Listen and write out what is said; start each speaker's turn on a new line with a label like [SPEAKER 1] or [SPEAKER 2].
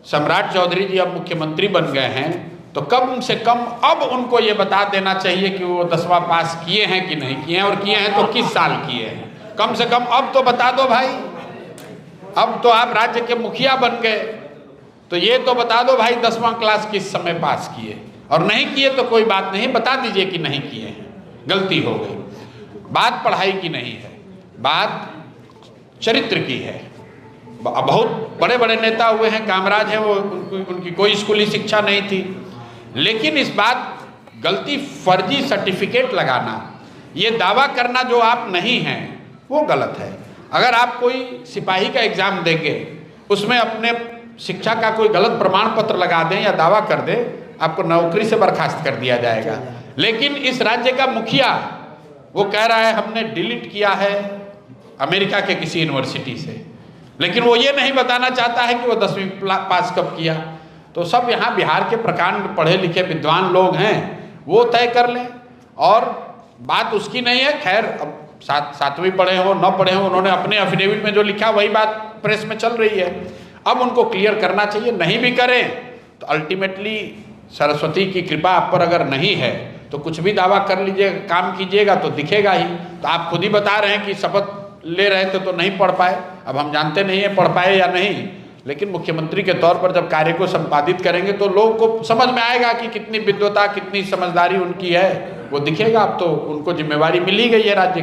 [SPEAKER 1] सम्राट चौधरी जी अब मुख्यमंत्री बन गए हैं, तो कम से कम अब उनको ये बता देना चाहिए कि वो 10वां पास किए हैं कि नहीं किए हैं, और किए हैं तो किस साल किए हैं। कम से कम अब तो बता दो भाई। अब तो आप राज्य के मुखिया बन गए, तो ये तो बता दो भाई 10वां क्लास किस समय पास किए, और नहीं किए तो कोई बात नहीं, बता दीजिए कि नहीं किए हैं, गलती हो गई। बात पढ़ाई की नहीं है, बात चरित्र की है। बहुत बड़े बड़े नेता हुए हैं, कामराज हैं, वो उनकी कोई स्कूली शिक्षा नहीं थी, लेकिन इस बात गलती फर्जी सर्टिफिकेट लगाना, ये दावा करना जो आप नहीं हैं, वो गलत है। अगर आप कोई सिपाही का एग्जाम देंगे, उसमें अपने शिक्षा का कोई गलत प्रमाण पत्र लगा दें या दावा कर दें, आपको नौकरी से बर्खास्त कर दिया जाएगा। लेकिन इस राज्य का मुखिया वो कह रहा है हमने डिलीट किया है अमेरिका के किसी यूनिवर्सिटी से, लेकिन वो ये नहीं बताना चाहता है कि वो 10वीं पास कब किया। तो सब यहाँ बिहार के प्रकांड पढ़े लिखे विद्वान लोग हैं, वो तय कर लें, और बात उसकी नहीं है। खैर, अब 7वीं पढ़े हो 9 पढ़े हो, उन्होंने अपने एफिडेविट में जो लिखा वही बात प्रेस में चल रही है। अब उनको क्लियर करना चाहिए। नहीं भी करें तो अल्टीमेटली सरस्वती की कृपा आप पर अगर नहीं है तो कुछ भी दावा कर लीजिएगा, काम कीजिएगा तो दिखेगा ही। तो आप खुद ही बता रहे हैं कि शपथ ले रहे थे तो नहीं पढ़ पाए। अब हम जानते नहीं है पढ़ पाए या नहीं, लेकिन मुख्यमंत्री के तौर पर जब कार्य को संपादित करेंगे तो लोगों को समझ में आएगा कि कितनी विद्वता, कितनी समझदारी उनकी है, वो दिखेगा। अब तो उनको जिम्मेवारी मिली गई है राज्य